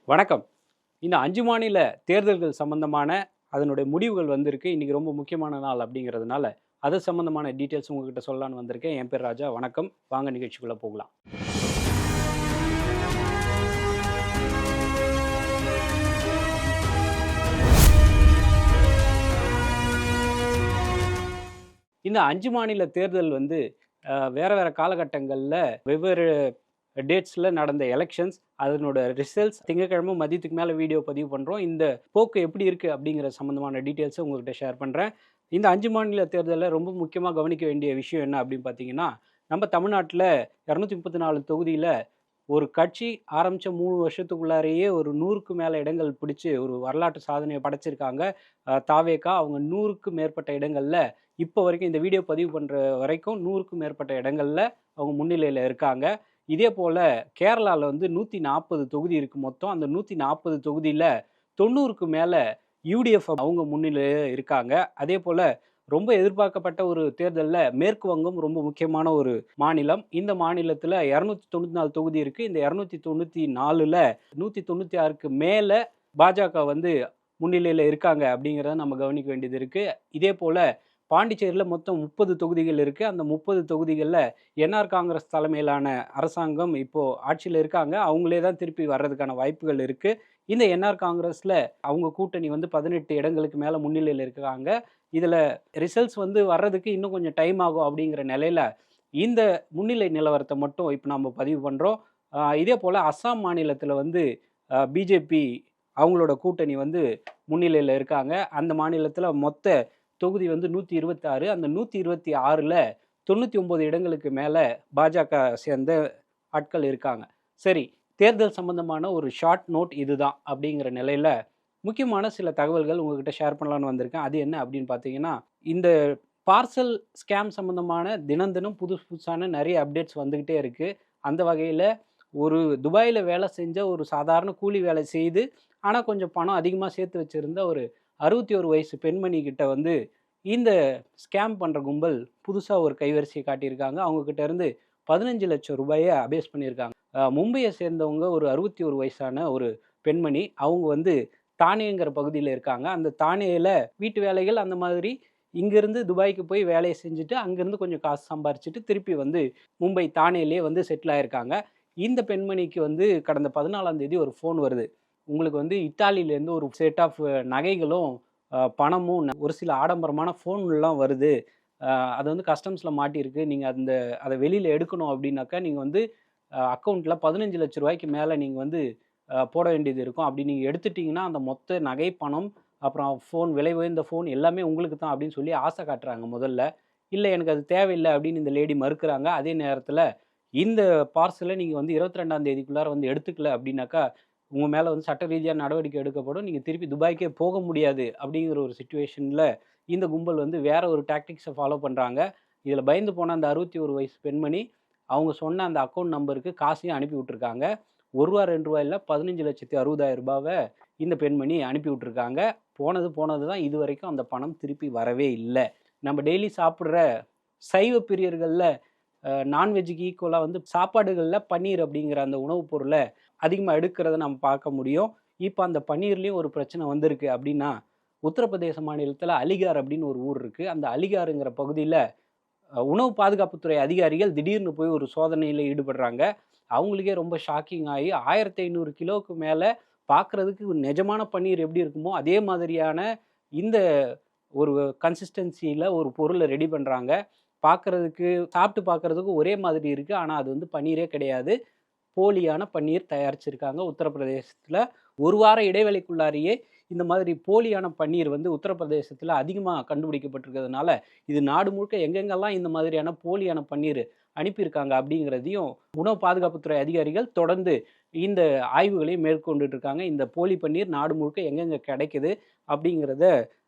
வணக்கம். இந்த 5 மாநில தேர்தல்கள் சம்பந்தமான அதனுடைய முடிவுகள் வந்திருக்கு. இன்னைக்கு ரொம்ப முக்கியமான நாள் அப்படிங்கிறதுனால, அது சம்பந்தமான டீட்டெயில்ஸ் உங்ககிட்ட சொல்லலான்னு வந்திருக்கேன். என் பேர் ராஜா. வணக்கம். வாங்க நிகழ்ச்சிக்குள்ள போகலாம். இந்த 5 மாநில தேர்தல் வந்து வேற வேற காலகட்டங்கள்ல வெவ்வேறு டேட்ஸ்ல நடந்த எலெக்ஷன்ஸ், அதனோட ரிசல்ட்ஸ் திங்கட்கிழமை மதியத்துக்கு மேல வீடியோ பதிவு பண்றோம். இந்த போக்கு எப்படி இருக்கு அப்படிங்கிற சம்பந்தமான டீட்டெயில்ஸை உங்ககிட்ட ஷேர் பண்றேன். இந்த 5 மாநில தேர்தல்ல ரொம்ப முக்கியமா கவனிக்க வேண்டிய விஷயம் என்ன அப்படின்னு பார்த்தீங்கன்னா, நம்ம தமிழ்நாட்டுல 234 தொகுதியில ஒரு கட்சி ஆரம்பிச்ச 3 வருஷத்துக்குள்ளாரையே ஒரு 100க்கு மேல இடங்கள் பிடிச்சு ஒரு வரலாற்று சாதனையை படைச்சிருக்காங்க. தாவேகா அவங்க 100க்கு மேற்பட்ட இடங்கள்ல இப்போ வரைக்கும் இந்த வீடியோ பதிவு பண்ற வரைக்கும் 100க்கும் மேற்பட்ட இடங்கள்ல அவங்க முன்னிலையில இருக்காங்க. இதே போல கேரளால வந்து 140 தொகுதி இருக்கு மொத்தம். அந்த 140 தொகுதியில 90க்கு மேல யுடிஎஃப் அவங்க முன்னிலையில இருக்காங்க. அதே போல ரொம்ப எதிர்பார்க்கப்பட்ட ஒரு தேர்தல்ல மேற்கு வங்கம் ரொம்ப முக்கியமான ஒரு மாநிலம். இந்த மாநிலத்துல 294 தொகுதி இருக்கு. இந்த 294ல 196க்கு மேல பாஜக வந்து முன்னிலையில இருக்காங்க அப்படிங்கிறத நம்ம கவனிக்க வேண்டியது இருக்கு. இதே போல பாண்டிச்சேரியில மொத்தம் 30 தொகுதிகள் இருக்கு. அந்த 30 தொகுதிகள்ல என்ஆர் காங்கிரஸ் தலைமையிலான அரசாங்கம் இப்போ ஆட்சியில இருக்காங்க. அவங்களே தான் திருப்பி வர்றதுக்கான வாய்ப்புகள் இருக்கு. இந்த என்ஆர் காங்கிரஸ்ல அவங்க கூட்டணி வந்து 18 இடங்களுக்கு மேல முன்னிலையில இருக்காங்க. இதுல ரிசல்ட்ஸ் வந்து வர்றதுக்கு இன்னும் கொஞ்சம் டைம் ஆகும் அப்படிங்கிற நிலையில இந்த முன்னிலை நிலவரத்தை மட்டும் இப்போ நம்ம பதிவு பண்றோம். இதே போல அஸ்ஸாம் மாநிலத்துல வந்து பிஜேபி அவங்களோட கூட்டணி வந்து முன்னிலையில இருக்காங்க. அந்த மாநிலத்துல மொத்த தொகுதி வந்து 126. அந்த 126ல 99 இடங்களுக்கு மேல பாஜக சேர்ந்த ஆட்கள் இருக்காங்க. சரி, தேர்தல் சம்பந்தமான ஒரு ஷார்ட் நோட் இதுதான் அப்படிங்கிற நிலையில முக்கியமான சில தகவல்கள் உங்ககிட்ட ஷேர் பண்ணலான்னு வந்திருக்கேன். அது என்ன அப்படின்னு பார்த்தீங்கன்னா, இந்த பார்சல் ஸ்கேம் சம்பந்தமான தினம் தினம் புதுசு புதுசான நிறைய அப்டேட்ஸ் வந்துகிட்டே இருக்கு. அந்த வகையில ஒரு துபாயில வேலை செஞ்ச ஒரு சாதாரண கூலி வேலை செய்து, ஆனா கொஞ்சம் பணம் அதிகமா சேர்த்து வச்சிருந்த ஒரு 61 வயசு பெண்மணி கிட்ட வந்து இந்த ஸ்கேம் பண்ற கும்பல் புதுசா ஒரு கைவரிசையை காட்டியிருக்காங்க. அவங்க கிட்ட இருந்து 15 லட்சம் ரூபாய அபேஸ் பண்ணியிருக்காங்க. மும்பையை சேர்ந்தவங்க ஒரு 61 வயசான ஒரு பெண்மணி. அவங்க வந்து தானேங்கிற பகுதியில் இருக்காங்க. அந்த தானேல வீட்டு வேலைகள் அந்த மாதிரி இங்கிருந்து துபாய்க்கு போய் வேலையை செஞ்சுட்டு அங்கிருந்து கொஞ்சம் காசு சம்பாரிச்சுட்டு திருப்பி வந்து மும்பை தானேலே வந்து செட்டில் ஆயிருக்காங்க. இந்த பெண்மணிக்கு வந்து கடந்த 14ஆம் தேதி ஒரு ஃபோன் வருது. உங்களுக்கு வந்து இத்தாலியிலேருந்து ஒரு செட் ஆஃப் நகைகளும் பணமும் ஒரு சில ஆடம்பரமான ஃபோன்லாம் வருது. அது வந்து கஸ்டம்ஸில் மாட்டியிருக்கு. நீங்கள் அதை வெளியில் எடுக்கணும் அப்படின்னாக்கா நீங்கள் வந்து அக்கௌண்ட்டில் 15 லட்ச ரூபாய்க்கு மேலே நீங்கள் வந்து போட வேண்டியது இருக்கும். அப்படி நீங்கள் எடுத்துட்டிங்கன்னா அந்த மொத்த நகை பணம் அப்புறம் ஃபோன் விலை உயர்ந்த ஃபோன் எல்லாமே உங்களுக்கு தான் அப்படின்னு சொல்லி ஆசை காட்டுறாங்க முதல்ல. இல்லை எனக்கு அது தேவையில்லை அப்படின்னு இந்த லேடி மறுக்கிறாங்க. அதே நேரத்தில் இந்த பார்சலை நீங்கள் வந்து 22ஆம் தேதிக்குள்ளார வந்து எடுத்துக்கல அப்படின்னாக்கா உங்கள் மேலே வந்து சட்ட ரீதியாக நடவடிக்கை எடுக்கப்படும். நீங்கள் திருப்பி துபாய்க்கே போக முடியாது அப்படிங்கிற ஒரு சிச்சுவேஷனில் இந்த கும்பல் வந்து வேற ஒரு டாக்டிக்ஸை ஃபாலோ பண்ணுறாங்க. இதில் பயந்து போன அந்த 61 வயசு பெண்மணி அவங்க சொன்ன அந்த அக்கௌண்ட் நம்பருக்கு காசையும் அனுப்பி விட்டுருக்காங்க. ரூ. 1 ரூ. 2 இல்ல 15,60,000 இந்த பெண்மணி அனுப்பி விட்டுருக்காங்க. போனது தான் இதுவரைக்கும் அந்த பணம் திருப்பி வரவே இல்லை. நம்ம டெய்லி சாப்பிட்ற சைவ பிரியர்களில் நான்வெஜ்ஜுக்கு ஈக்குவலாக வந்து சாப்பாடுகளில் பன்னீர் அப்படிங்கிற அந்த உணவுப் பொருளை அதிகமாக எடுக்கிறத நம்ம பார்க்க முடியும். இப்போ அந்த பன்னீர்லேயும் ஒரு பிரச்சனை வந்திருக்கு. அப்படின்னா உத்தரப்பிரதேச மாநிலத்தில் அலிகார் அப்படின்னு ஒரு ஊர் இருக்குது. அந்த அலிகாருங்கிற பகுதியில் உணவு பாதுகாப்புத்துறை அதிகாரிகள் திடீர்னு போய் ஒரு சோதனையில் ஈடுபடுறாங்க. அவங்களுக்கே ரொம்ப ஷாக்கிங் ஆகி 1500 கிலோவுக்கு மேலே பார்க்குறதுக்கு நிஜமான பன்னீர் எப்படி இருக்குமோ அதே மாதிரியான இந்த ஒரு கன்சிஸ்டன்சியில் ஒரு பொருளை ரெடி பண்ணுறாங்க. பார்க்குறதுக்கு சாப்பிட்டு பார்க்குறதுக்கு ஒரே மாதிரி இருக்குது. ஆனால் அது வந்து பன்னீரே கிடையாது. போலியான பன்னீர் தயாரிச்சிருக்காங்க உத்தரப்பிரதேசத்தில். ஒரு வார இடைவெளிக்குள்ளாரையே இந்த மாதிரி போலியான பன்னீர் வந்து உத்தரப்பிரதேசத்தில் அதிகமாக கண்டுபிடிக்கப்பட்டிருக்கிறதுனால இது நாடு முழுக்க எங்கெங்கெல்லாம் இந்த மாதிரியான போலியான பன்னீர் அனுப்பியிருக்காங்க அப்படிங்கிறதையும் உணவு பாதுகாப்புத்துறை அதிகாரிகள் தொடர்ந்து இந்த ஆய்வுகளையும் மேற்கொண்டுட்டு இருக்காங்க. இந்த போலி பன்னீர் நாடு முழுக்க எங்கெங்கே கிடைக்குது அப்படிங்கிறத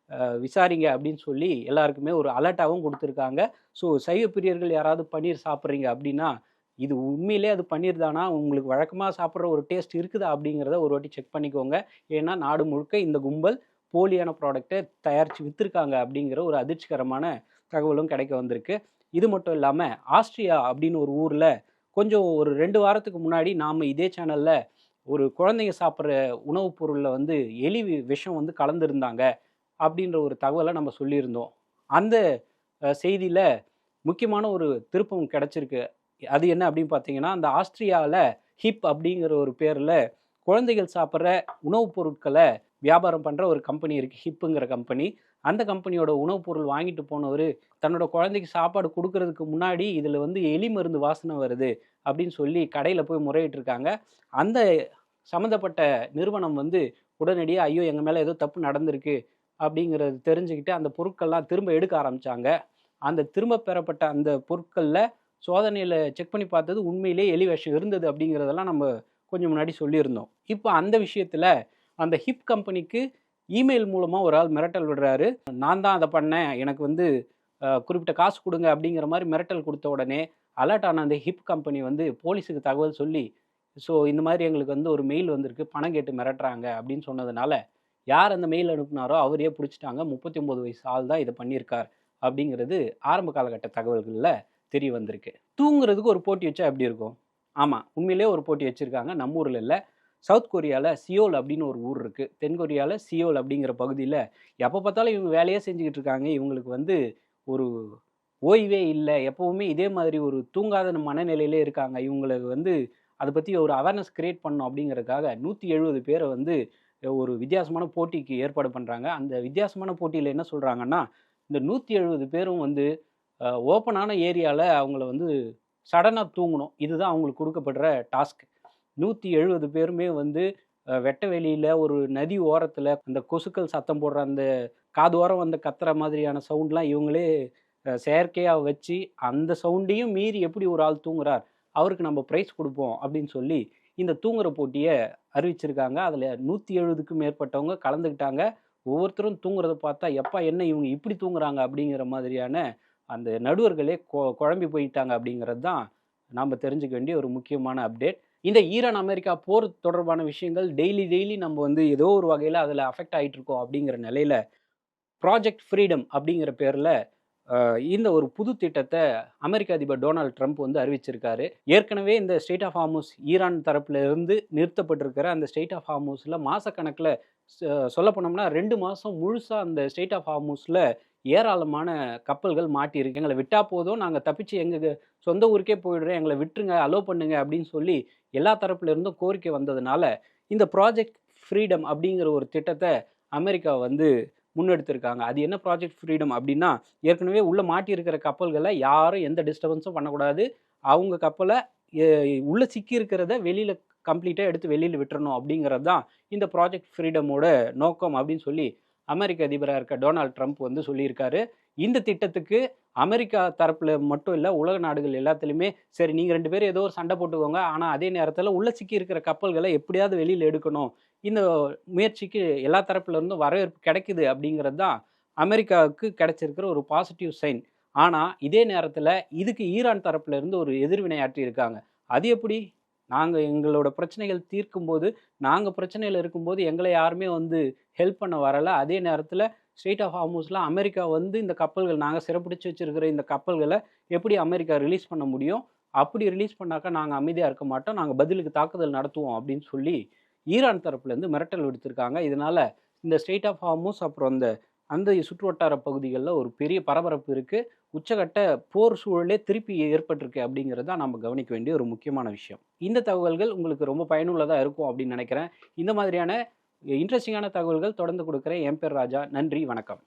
விசாரிங்க அப்படின்னு சொல்லி எல்லாருக்குமே ஒரு அலர்ட்டாகவும் கொடுத்துருக்காங்க. ஸோ சைவ பிரியர்கள் யாராவது பன்னீர் சாப்பிட்றீங்க அப்படின்னா இது உண்மையிலே அது பன்னீர் தானா, உங்களுக்கு வழக்கமாக சாப்பிட்ற ஒரு டேஸ்ட் இருக்குதா அப்படிங்கிறத ஒரு வாட்டி செக் பண்ணிக்கோங்க. ஏன்னா நாடு முழுக்க இந்த கும்பல் போலியான ப்ராடக்டை தயாரித்து விற்றுருக்காங்க அப்படிங்கிற ஒரு அதிர்ச்சிகரமான தகவலும் கிடைக்க வந்திருக்கு. இது மட்டும் இல்லாமல் ஆஸ்ட்ரியா அப்படின்னு ஒரு ஊரில் கொஞ்சம் ஒரு 2 வாரத்துக்கு முன்னாடி நாம் இதே சேனலில் ஒரு குழந்தைங்க சாப்பிட்ற உணவுப் பொருள்ல வந்து எலி விஷம் வந்து கலந்திருந்தாங்க அப்படின்ற ஒரு தகவலை நம்ம சொல்லியிருந்தோம். அந்த செய்தியில முக்கியமான ஒரு திருப்பம் கிடைச்சிருக்கு. அது என்ன அப்படின்னு பார்த்தீங்கன்னா, அந்த ஆஸ்திரியால ஹிப் அப்படிங்கிற ஒரு பேர்ல குழந்தைகள் சாப்பிடுற உணவுப் பொருட்கள வியாபாரம் பண்ற ஒரு கம்பெனி இருக்கு. ஹிப்புங்கிற கம்பெனி. அந்த கம்பெனியோட உணவுப் பொருள் வாங்கிட்டு போனவரு, தன்னோட குழந்தைக்கு சாப்பாடு குடுக்குறதுக்கு முன்னாடி, "இதுல வந்து எலி மருந்து வாசனை வருது" அப்படின்னு சொல்லி கடையில போய் முறையிட்டுருக்காங்க. அந்த சம்மந்தப்பட்ட நிறுவனம் வந்து உடனடியா, "ஐயோ! எங்க மேல ஏதோ தப்பு நடந்திருக்கு" அப்படிங்கிறது தெரிஞ்சுக்கிட்டு, அந்த பொருட்கள்லாம் திரும்ப எடுக்க ஆரம்பிச்சாங்க. அந்த திரும்ப பெறப்பட்ட அந்த பொருட்கள்ல சோதனையில செக் பண்ணி பார்த்தது உண்மையிலேயே எலி விஷம் இருந்தது அப்படிங்கிறதெல்லாம் நம்ம கொஞ்சம் முன்னாடி சொல்லியிருந்தோம். இப்ப அந்த விஷயத்துல அந்த ஹிப் கம்பெனிக்கு இமெயில் மூலமா ஒரு ஆள் மிரட்டல் விடுறாரு. நான் தான் அத பண்ணேன். எனக்கு வந்து குறிப்பிட்ட காசு குடுங்க அப்படிங்கிற மாரி மிரட்டல் குடுத்த உடனே, அலர்ட் ஆன அந்த ஹிப் கம்பெனி வந்து போலீஸுக்கு தகவல் சொல்லி, "ஸோ இந்த மாரி எங்களுக்கு வந்து ஒரு மெயில் வந்திருக்கு. பணம் கேட்டு மிரட்டுறாங்க" அப்படின்னு சொன்னதுனால, யார் அந்த மெயில் அனுப்புனாரோ அவரையே புடிச்சுட்டாங்க. 39 வயசு ஆள் தான் இத பண்ணியிருக்கார் அப்படிங்கிறது ஆரம்ப காலகட்ட தகவல்கள்ல தெரிய வந்திருக்கு. தூங்குறதுக்கு ஒரு போட்டி வச்சா எப்படி இருக்கும்? ஆமா, உண்மையிலேயே ஒரு போட்டி வச்சிருக்காங்க. நம்ம ஊர்ல இல்ல. சவுத் கொரியால சியோல் அப்படின்னு ஒரு ஊர் இருக்கு. தென் கொரியால சியோல் அப்படிங்கிற பகுதியில எப்ப பார்த்தாலும் இவங்க வேலையே செஞ்சுகிட்டு இருக்காங்க. இவங்களுக்கு வந்து ஒரு ஓய்வே இல்ல. எப்பவுமே இதே மாதிரி ஒரு தூங்காத மனநிலையிலே இருக்காங்க. இவங்களுக்கு வந்து அத பத்தி ஒரு அவேர்னஸ் கிரியேட் பண்ணணும் அப்படிங்கிறதுக்காக 170 பேர வந்து ஒரு வித்தியாசமான போட்டிக்கு ஏற்பாடு பண்றாங்க. அந்த வித்தியாசமான போட்டியில என்ன சொல்றாங்கன்னா, இந்த 170 பேரும் வந்து ஓப்பனான ஏரியால அவங்கள வந்து சடனா தூங்கணும். இதுதான் அவங்களுக்கு குடுக்கப்படுற டாஸ்க். 170 பேருமே வந்து வெட்ட வெளியில ஒரு நதி ஓரத்துல அந்த கொசுக்கள் சத்தம் போடுற அந்த காதோரம் வந்து கத்துற மாதிரியான சவுண்ட்லாம் இவங்களே செயற்கையா வச்சு, அந்த சவுண்டையும் மீறி எப்படி ஒரு ஆள் தூங்குறார், அவருக்கு நம்ம பிரைஸ் குடுப்போம் அப்படின்னு சொல்லி, இந்த தூங்குற போட்டிய அறிவிச்சிருக்காங்க. அதுல 170க்கும் மேற்பட்டவங்க கலந்துக்கிட்டாங்க. ஒவ்வொருத்தரும் தூங்குறத பார்த்தா, "எப்பா என்ன இவங்க இப்படி தூங்குறாங்க?" அப்படிங்கிற மாதிரியான அந்த நடுவர்களே குழம்பி போயிட்டாங்க அப்படிங்கிறது தான் நாம தெரிஞ்சுக்க வேண்டிய ஒரு முக்கியமான அப்டேட். இந்த ஈரான், அமெரிக்கா போர் தொடர்பான விஷயங்கள் டெய்லி நம்ம வந்து ஏதோ ஒரு வகையில அதுல அஃபெக்ட் ஆயிட்டு இருக்கோம் அப்படிங்கிற நிலையில, ப்ராஜெக்ட் ஃப்ரீடம் அப்படிங்கிற பேர்ல இந்த ஒரு புது திட்டத்த அமெரிக்க அதிபர் டொனால்ட் ட்ரம்ப் வந்து அறிவிச்சிருக்காரு. ஏற்கனவே இந்த ஸ்ட்ரெய்ட் ஆஃப் ஹார்முஸ் ஈரான் தரப்புல இருந்து நிறுத்தப்பட்டிருக்கிற அந்த ஸ்ட்ரெய்ட் ஆஃப் ஹார்முஸ்ல மாசக்கணக்குல சொல்லப் போனோம்னா 2 மாசம் முழுசா அந்த ஸ்ட்ரெய்ட் ஆஃப் ஹார்முஸ்ல ஏராளமான கப்பல்கள் மாட்டியிருக்கு. "எங்கள விட்டா போதும், நாங்க தப்பிச்சு எங்க சொந்த ஊருக்கே போயிடுறோம். எங்கள விட்டுருங்க, அலோவ் பண்ணுங்க" அப்படின்னு சொல்லி எல்லா தரப்புல இருந்தும் கோரிக்கை வந்ததுனால, இந்த ப்ராஜெக்ட் ஃப்ரீடம் அப்படிங்கிற ஒரு திட்டத்த அமெரிக்கா வந்து முன்னெடுத்திருக்காங்க. அது என்ன ப்ராஜெக்ட் ஃப்ரீடம் அப்டின்னா, ஏற்கனவே உள்ள மாட்டியிருக்கிற கப்பல்கள யாரும் எந்த டிஸ்டர்பன்ஸும் பண்ணக்கூடாது. அவங்க கப்பல எ உள்ள சிக்கி இருக்கிறத வெளியில கம்ப்ளீட்டா எடுத்து வெளியில விட்டுறணும் அப்டிங்கிறது தான் இந்த ப்ராஜெக்ட் ஃப்ரீடமோட நோக்கம் அப்டின்னு சொல்லி அமெரிக்க அதிபரா இருக்க டொனால்ட் ட்ரம்ப் வந்து சொல்லியிருக்காரு. இந்த திட்டத்துக்கு அமெரிக்கா தரப்புல மட்டும் இல்ல, உலக நாடுகள் எல்லாத்துலயுமே, சரி நீங்க 2 பேரும் ஏதோ ஒரு சண்ட போட்டுக்கோங்க. ஆனா அதே நேரத்துல உள்ள சிக்கி இருக்கிற கப்பல்கள எப்படியாவது வெளியில எடுக்கணும். இந்த முயற்சிக்கு எல்லா தரப்புல இருந்தும் வரவேற்பு கிடைக்குது அப்படிங்கிறது தான் அமெரிக்காவுக்கு கிடைச்சிருக்கிற ஒரு பாசிட்டிவ் சைன். ஆனா, இதே நேரத்துல இதுக்கு ஈரான் தரப்புல இருந்து ஒரு எதிர்வினை ஆற்றியிருக்காங்க. அது எப்படி? நாங்க எங்களோட பிரச்சனைகள் தீர்க்கும்போது, நாங்க பிரச்சனையில இருக்கும்போது எங்கள யாருமே வந்து ஹெல்ப் பண்ண வரல. அதே நேரத்துல ஸ்ட்ரெய்ட் ஆஃப் ஹார்முஸ்ல அமெரிக்கா வந்து இந்த கப்பல்கள் நாங்க சிறைப்பிடிச்சு வச்சிருக்கிற இந்த கப்பல்கள எப்படி அமெரிக்கா ரிலீஸ் பண்ண முடியும்? அப்படி ரிலீஸ் பண்ணாக்கா நாங்க அமைதியா இருக்க மாட்டோம். நாங்க பதிலுக்கு தாக்குதல் நடத்துவோம் அப்படின்னு சொல்லி ஈரான் தரப்புலேருந்து மிரட்டல் விடுத்திருக்காங்க. இதனால இந்த ஸ்ட்ரெய்ட் ஆஃப் ஹார்முஸ் அப்புறம் அந்த சுற்றுவட்டார பகுதிகள்ல ஒரு பெரிய பரபரப்பு இருக்கு. உச்சகட்ட போர் சூழலே திருப்பி ஏற்பட்டிருக்கு அப்படிங்கிறது தான் நம்ம கவனிக்க வேண்டிய ஒரு முக்கியமான விஷயம். இந்த தகவல்கள் உங்களுக்கு ரொம்ப பயனுள்ளதா இருக்கும் அப்படின்னு நினைக்கிறேன். இந்த மாதிரியான இன்ட்ரஸ்டிங்கான தகவல்கள் தொடர்ந்து குடுக்கிறேன். என் பேர் ராஜா. நன்றி, வணக்கம்.